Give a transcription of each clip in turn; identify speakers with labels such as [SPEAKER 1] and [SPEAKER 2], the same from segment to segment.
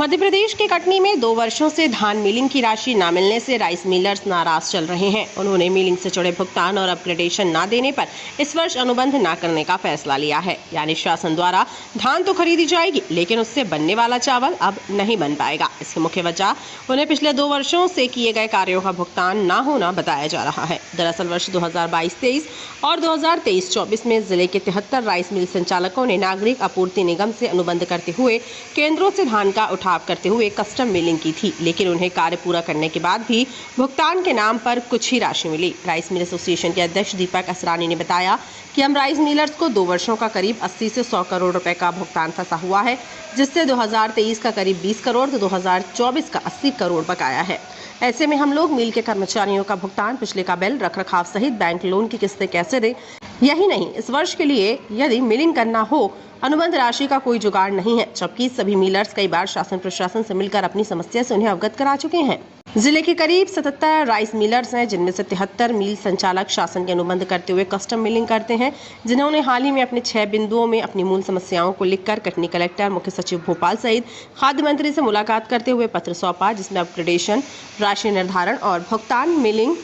[SPEAKER 1] मध्य प्रदेश के कटनी में 2 वर्षों से धान मिलिंग की राशि न मिलने से राइस मिलर्स नाराज चल रहे हैं। उन्होंने मिलिंग से जुड़े भुगतान और अपग्रेडेशन न देने पर इस वर्ष अनुबंध न करने का फैसला लिया है। यानी शासन द्वारा धान तो खरीदी जाएगी, लेकिन उससे बनने वाला चावल अब नहीं बन पाएगा। इसकी मुख्य वजह उन्हें पिछले 2 वर्षों से किए गए कार्यों का भुगतान न होना बताया जा रहा है। दरअसल वर्ष 2022-23 और 2023-24 में जिले के 73 राइस मिल संचालकों ने नागरिक आपूर्ति निगम से अनुबंध करते हुए केंद्रों से धान का उठाव करते हुए कस्टम मिलिंग की थी, लेकिन उन्हें कार्य पूरा करने के बाद भी भुगतान के नाम पर कुछ ही राशि मिली। राइस मिल एसोसिएशन के अध्यक्ष दीपक असरानी ने बताया कि हम राइस मिलर्स को 2 वर्षों का करीब 80 से 100 करोड़ रुपए का भुगतान फंसा हुआ है, जिससे 2023 का करीब 20 करोड़ तो 2024 का 80 करोड़ बकाया है। ऐसे में हम लोग मिल के कर्मचारियों का भुगतान, बिजली का बिल, रखरखाव सहित बैंक लोन की किस्तें कैसे दें। यही नहीं, इस वर्ष के लिए यदि मिलिंग करना हो, अनुबंध राशि का कोई जुगाड़ नहीं है, जबकि सभी मिलर्स कई बार शासन प्रशासन से मिलकर अपनी समस्या से उन्हें अवगत करा चुके हैं। जिले के करीब 77 राइस मिलर्स हैं, जिनमें से 73 मिल संचालक शासन के अनुबंध करते हुए कस्टम मिलिंग करते हैं, जिन्होंने हाल ही में अपने 6 बिंदुओं में अपनी मूल समस्याओं को लिखकर कटनी कलेक्टर, मुख्य सचिव भोपाल सहित खाद्य मंत्री से मुलाकात करते हुए पत्र सौंपा, जिसमें अपग्रेडेशन, राशि निर्धारण और भुगतान, मिलिंग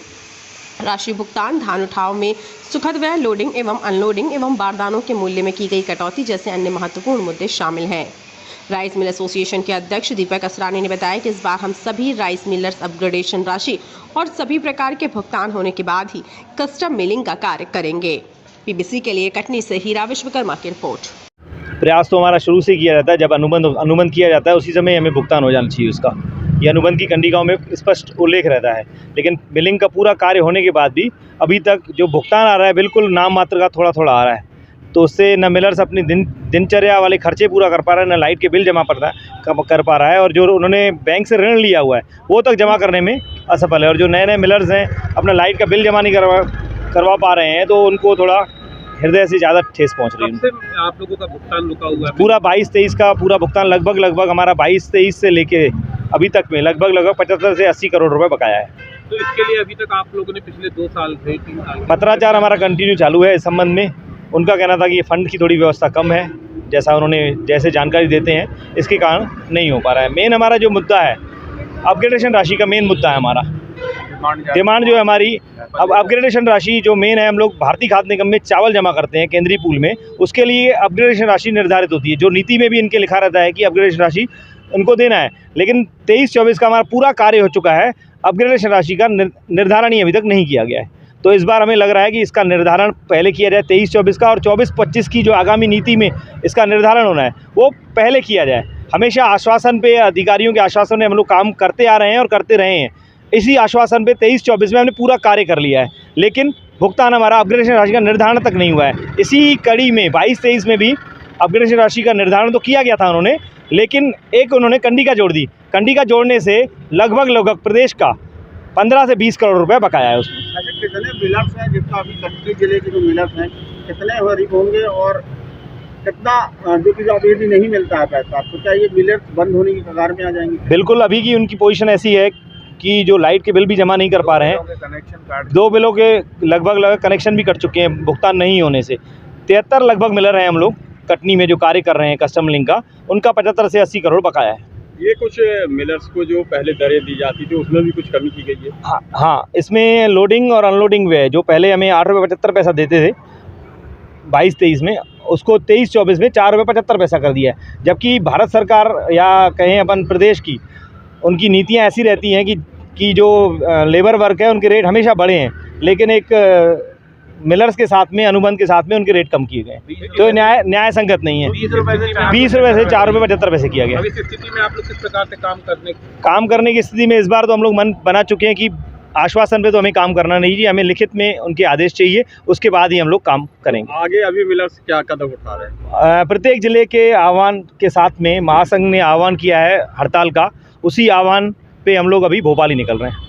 [SPEAKER 1] राशि भुगतान, धान उठाव में सुखद व्यय, लोडिंग एवं अनलोडिंग एवं बारदानों के मूल्य में की गई कटौती जैसे अन्य महत्वपूर्ण मुद्दे शामिल हैं। राइस मिल एसोसिएशन के अध्यक्ष दीपक असरानी ने बताया कि इस बार हम सभी राइस मिलर्स अपग्रेडेशन राशि और सभी प्रकार के भुगतान होने के बाद ही कस्टम मिलिंग का कार्य करेंगे। पीबीसी के लिए कटनी से हीरा विश्वकर्मा की रिपोर्ट।
[SPEAKER 2] प्रयास तो हमारा शुरू से किया जाता है, जब अनुबंध किया जाता है उसी समय हमें भुगतान हो जाना चाहिए उसका। ये अनुबंध की कंडिकाओं में स्पष्ट उल्लेख रहता है, लेकिन बिलिंग का पूरा कार्य होने के बाद भी अभी तक जो भुगतान आ रहा है बिल्कुल नाम मात्र का थोड़ा थोड़ा आ रहा है। तो उससे न मिलर्स अपनी दिनचर्या वाले खर्चे पूरा कर पा रहा है, न लाइट के बिल जमा कर पा रहा है, और जो उन्होंने बैंक से ऋण लिया हुआ है वो तक जमा करने में असफल है। और जो नए मिलर्स हैं अपना लाइट का बिल जमा नहीं करवा पा रहे हैं, तो उनको थोड़ा हृदय से ज़्यादा ठेस पहुँच रही है।
[SPEAKER 3] आप लोगों का भुगतान रुका हुआ है?
[SPEAKER 2] पूरा 22-23 का पूरा भुगतान लगभग हमारा 22-23 से लेके अभी तक में लगभग 75 से 80 करोड़ रुपए बकाया है।
[SPEAKER 3] तो इसके लिए अभी तक आप लोगों ने पिछले 2 साल से 3 साल
[SPEAKER 2] पत्राचार हमारा कंटिन्यू चालू है इस संबंध में। उनका कहना था कि ये फंड की थोड़ी व्यवस्था कम है, जैसे जानकारी देते हैं इसके कारण नहीं हो पा रहा है। मेन हमारा जो मुद्दा है अपग्रेडेशन राशि का मेन मुद्दा है हमारा डिमांड जो है हमारी। अब अपग्रेडेशन राशि जो मेन है, हम लोग भारतीय खाद्य निगम में चावल जमा करते हैं केंद्रीय पूल में, उसके लिए अपग्रेडेशन राशि निर्धारित होती है, जो नीति में भी इनके लिखा रहता है कि अपग्रेडेशन राशि उनको देना है। लेकिन 23-24 का हमारा पूरा कार्य हो चुका है, अपग्रेडेशन राशि का निर्धारण ही अभी तक नहीं किया गया है। तो इस बार हमें लग रहा है कि इसका निर्धारण पहले किया जाए 23-24 का, और 24-25 की जो आगामी नीति में इसका निर्धारण होना है वो पहले किया जाए। हमेशा आश्वासन पे, अधिकारियों के आश्वासन में हम लोग काम करते आ रहे हैं और करते रहे हैं। इसी आश्वासन पे 23-24 में हमने पूरा कार्य कर लिया है, लेकिन भुगतान हमारा अपग्रेडेशन राशि का निर्धारण तक नहीं हुआ है। इसी कड़ी में 22-23 में भी अपग्रेडेशन राशि का निर्धारण तो किया गया था उन्होंने, लेकिन एक उन्होंने कंडिका जोड़ दी। कंडिका जोड़ने से लगभग प्रदेश का 15 से 20 करोड़ रुपए बकाया है उसमें।
[SPEAKER 4] अच्छा, कितने मिलर्स हैं जितना अभी कटनी जिले के जो मिलर्स हैं कितने होंगे, और कितना जो कि अभी नहीं मिलता है पैसा, तो क्या ये मिलर्स बंद होने की कगार में आ जाएंगे?
[SPEAKER 2] बिल्कुल, अभी की उनकी पोजीशन ऐसी है कि जो लाइट के बिल भी जमा नहीं कर पा रहे हैं, 2 बिलों के लगभग कनेक्शन भी कट चुके हैं भुगतान नहीं होने से। 73 लगभग मिलर हैं हम लोग कटनी में जो कार्य कर रहे हैं कस्टम लिंक का, उनका 75 से 80 करोड़ बकाया है।
[SPEAKER 3] ये कुछ मिलर्स को जो पहले दरें दी जाती थी उसमें भी कुछ कमी की गई है?
[SPEAKER 2] हाँ, इसमें लोडिंग और अनलोडिंग वे जो पहले हमें 8 रुपये 75 पैसा देते थे 22-23 में, उसको 23-24 में 4 रुपये 75 पैसा कर दिया है। जबकि भारत सरकार या कहें अपन प्रदेश की उनकी नीतियाँ ऐसी रहती हैं कि जो लेबर वर्क है उनके रेट हमेशा बढ़े हैं, लेकिन एक मिलर्स के साथ में, अनुबंध के साथ में उनके रेट कम किए गए, तो न्याय संगत नहीं है। 20 रुपये से 4 रुपये 75 पैसे किया गया।
[SPEAKER 3] अभी इस स्थिति में आप लोग किस प्रकार से
[SPEAKER 2] काम करने की स्थिति में इस बार तो हम लोग मन बना चुके हैं कि आश्वासन पे तो हमें काम करना नहीं चाहिए, हमें लिखित में उनके आदेश चाहिए, उसके बाद ही हम लोग काम करेंगे।
[SPEAKER 3] आगे अभी मिलर्स क्या कदम उठा रहे हैं?
[SPEAKER 2] प्रत्येक जिले के आह्वान के साथ में महासंघ ने आह्वान किया है हड़ताल का, उसी आह्वान पे हम लोग अभी भोपाल ही निकल रहे हैं।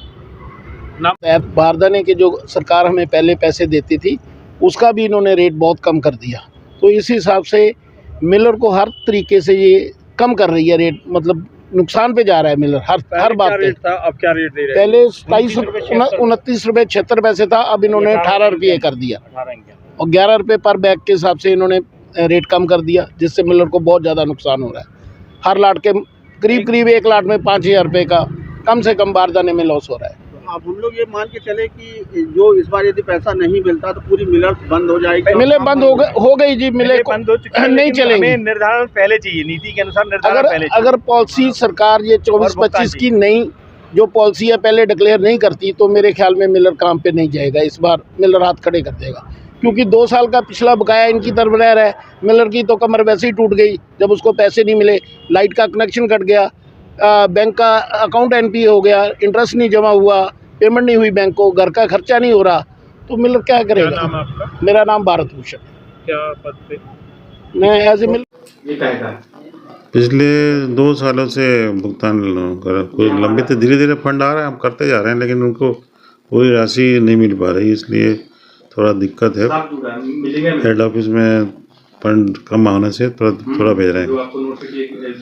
[SPEAKER 5] बारदाने के जो सरकार हमें पहले पैसे देती थी उसका भी इन्होंने रेट बहुत कम कर दिया, तो इस हिसाब से मिलर को हर तरीके से ये कम कर रही है रेट, मतलब नुकसान पे जा रहा है मिलर हर
[SPEAKER 3] पहले
[SPEAKER 5] बात
[SPEAKER 3] क्या
[SPEAKER 5] पे।
[SPEAKER 3] रेट था, अब क्या रेट दे रहे हैं?
[SPEAKER 5] पहले 29 रुपये 76 पैसे था, अब इन्होंने 18 रुपये कर दिया और 11 रुपये पर बैग के हिसाब से इन्होंने रेट कम कर दिया, जिससे मिलर को बहुत ज़्यादा नुकसान हो रहा है। हर लाट के करीब 1 लाट में 5,000 रुपये का कम से कम बारदाने में लॉस हो रहा है।
[SPEAKER 4] अब हम लोग ये मान के चले कि जो इस बार यदि पैसा नहीं मिलता तो पूरी मिलर्स बंद हो जाएगी।
[SPEAKER 5] मिले बंद हो गई जी, मिले
[SPEAKER 2] बंद हो चुकी है,
[SPEAKER 5] नहीं
[SPEAKER 2] लेकिन
[SPEAKER 5] चलेंगी।
[SPEAKER 2] हमें निर्धारण पहले चाहिए, नीति के अनुसार निर्धारण पहले चाहिए।
[SPEAKER 5] अगर पॉलिसी सरकार ये 24-25 की नई जो पॉलिसी है पहले डिक्लेयर नहीं करती तो मेरे ख्याल में मिलर काम पे नहीं जाएगा। इस बार मिलर हाथ खड़े कर देगा, क्योंकि 2 साल का पिछला बकाया इनकी तरफ रह रहा है। मिलर की तो कमर वैसे ही टूट गई जब उसको पैसे नहीं मिले, लाइट का कनेक्शन कट गया, बैंक का अकाउंट एनपी हो गया, इंटरेस्ट नहीं जमा हुआ, पेमेंट नहीं हुई बैंक को, घर का खर्चा नहीं हो रहा, तो मिलर क्या करेगा?
[SPEAKER 3] क्या नाम है आपका?
[SPEAKER 5] मेरा नाम भारत भूषण,
[SPEAKER 3] क्या पद पे?
[SPEAKER 5] मैं एज ए
[SPEAKER 6] पिछले 2 सालों से भुगतान कोई लंबित धीरे धीरे फंड आ रहा है, हम करते जा रहे हैं, लेकिन उनको पूरी राशि नहीं मिल पा रही, इसलिए थोड़ा दिक्कत है। हेड ऑफिस में फंड कम होने से थोड़ा भेज रहे हैं,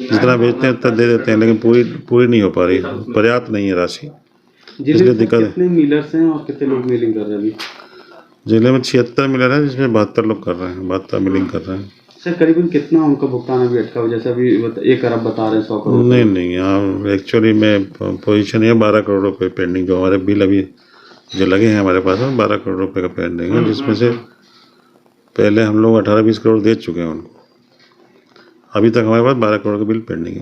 [SPEAKER 6] जितना भेजते हैं उतना दे देते हैं, लेकिन पूरी नहीं हो पा रही, पर्याप्त नहीं है राशि, इसलिए दिक्कत है।
[SPEAKER 7] कितने मिलर्स हैं और कितने लोग मिलिंग कर रहे हैं अभी?
[SPEAKER 6] जिले में 76 मिलर है, जिसमें 72 लोग कर रहे हैं, 72 मिलिंग कर रहे हैं।
[SPEAKER 7] सर करीबन कितना उनका भुगतान अभी अटका हुआ? जैसे अभी 1 अरब बता रहे हैं, 100 करोड़।
[SPEAKER 6] नहीं, यहाँ एक्चुअली में पोजीशन है 12 करोड़ रुपये पेंडिंग, जो हमारे बिल अभी जो लगे हैं हमारे पास में 12 करोड़ रुपये का पेंडिंग है, जिसमें से पहले हम लोग 18-20 करोड़ दे चुके हैं उनको। अभी तक हमारे पास 12 करोड़ का बिल पेंडिंग है।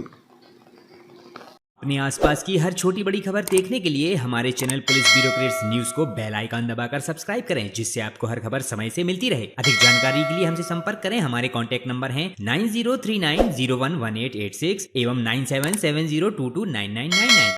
[SPEAKER 8] अपने आसपास की हर छोटी बड़ी खबर देखने के लिए हमारे चैनल पुलिस ब्यूरोक्रेट्स न्यूज को बेल आइकन दबाकर सब्सक्राइब करें, जिससे आपको हर खबर समय से मिलती रहे। अधिक जानकारी के लिए हमसे संपर्क करें। हमारे कॉन्टैक्ट नंबर हैं 9039011886 एवं 9770229999।